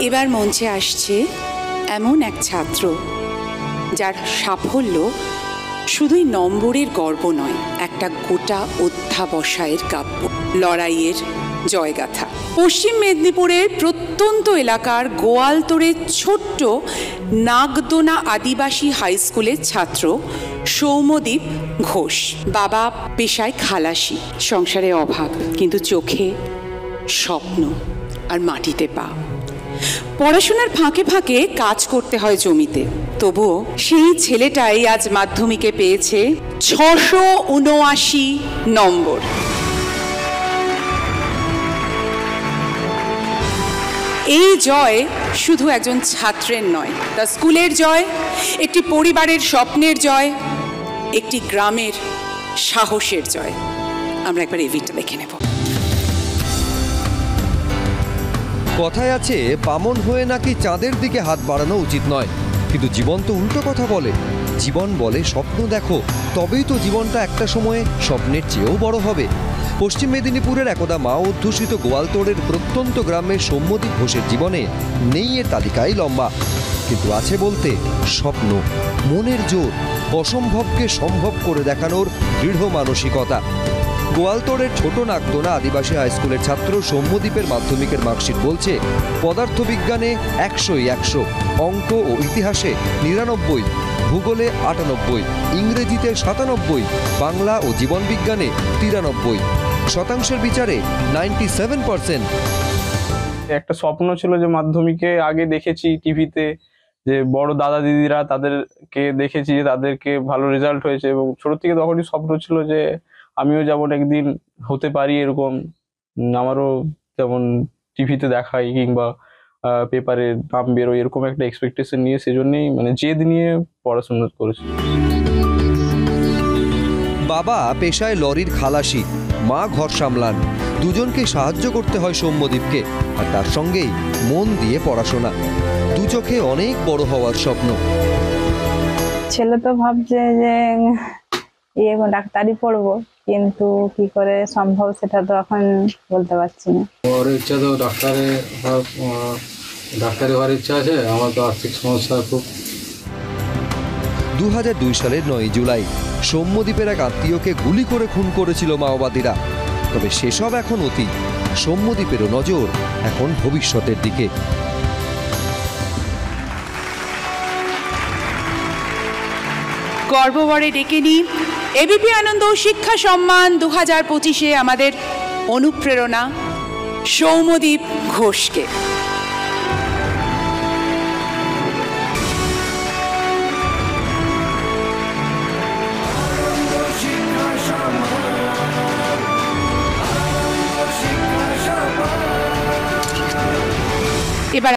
এবার মঞ্চে আসছে এমন এক ছাত্র যার সাফল্য শুধুই নম্বরের গর্ব নয়, একটা গোটা অধ্যাবসায়ের কাব্য, লড়াইয়ের জয়গাথা। পশ্চিম মেদিনীপুরের প্রত্যন্ত এলাকার গোয়ালতোড়ের ছোট্ট নাগদোনা আদিবাসী হাই স্কুলের ছাত্র সৌম্যদীপ ঘোষ। বাবা পেশায় খালাসি, সংসারে অভাব, কিন্তু চোখে স্বপ্ন আর মাটিতে পা। পড়াশোনার ফাঁকে ফাঁকে কাজ করতে হয় জমিতে, তবুও সেই ছেলেটাই আজ মাধ্যমিকে পেয়েছে 679 নম্বর। এই জয় শুধু একজন ছাত্রের নয়, তা স্কুলের জয়, একটি পরিবারের স্বপ্নের জয়, একটি গ্রামের সাহসের জয়। আমরা একবার এই ভিডিওটা দেখে নেব। কথায় আছে, বামন হয়ে নাকি চাঁদের দিকে হাত বাড়ানো উচিত নয়, কিন্তু জীবন তো উল্টো কথা বলে। জীবন বলে স্বপ্ন দেখো, তবেই তো জীবনটা একটা সময়ে স্বপ্নের চেয়েও বড় হবে। পশ্চিম মেদিনীপুরের একদা মা অধ্যুষিত গোয়ালতোড়ের প্রত্যন্ত গ্রামের সৌম্যদীপ ঘোষের জীবনে নেই এর তালিকায় লম্বা, কিন্তু আছে বলতে স্বপ্ন, মনের জোর, অসম্ভবকে সম্ভব করে দেখানোর দৃঢ় মানসিকতা। গোয়ালতোড়ের ছোট নাগদোনা আদিবাসী হাই স্কুলের ছাত্র সৌম্যদীপের মাধ্যমিকের মার্কশিট বলছে পদার্থবিজ্ঞানে 100ই 100, অঙ্ক ও ইতিহাসে 99, ভূগোলে 98, ইংরেজিতে 97, বাংলা ও জীবনবিজ্ঞানে 93, শতাংশের বিচারে 97%। একটা স্বপ্ন ছিল যে মাধ্যমিকে আগে দেখেছি টিভিতে যে বড় দাদা দিদিরা, তাদেরকে দেখেছি যে তাদেরকে ভালো রেজাল্ট হয়েছে, এবং ছোট থেকে তখনই স্বপ্ন ছিল যে আমিও যেমন একদিন হতে পারি এরকম, আমারও যেমন টিভিতে দেখাই কিংবা পেপারে নাম বেরোয়, এরকম একটা এক্সপেকটেশন নিয়ে, সেজন্যই মানে জেদ নিয়ে পড়াশোনা করেছি। বাবা পেশায় লরির খালাসি, মা ঘর সামলান, দুজনকে সাহায্য করতে হয় সৌম্যদীপকে, আর তার সঙ্গেই মন দিয়ে পড়াশোনা। দু চোখে অনেক বড় হওয়ার স্বপ্ন। ছেলে তো ভাবছে যে ডাক্তারি পড়বো, কিন্তু কি করে সম্ভব সেটা তো এখন বলতে পারছি না। ওর ইচ্ছা তো ডাক্তারি হওয়ার ইচ্ছা আছে, আমার তো আর্থিক সমস্যা খুব। 2002 সালের 9 জুলাই সৌম্যদীপের এক আত্মীয়কে গুলি করে খুন করেছিল মাওবাদীরা। তবে সেসব এখন অতীত, সৌম্যদীপেরও নজর এখন ভবিষ্যতের দিকে। গর্বভরে ডেকে নিই এবিপি আনন্দ শিক্ষা সম্মান 2025-এ আমাদের অনুপ্রেরণা সৌম্যদীপ ঘোষকে।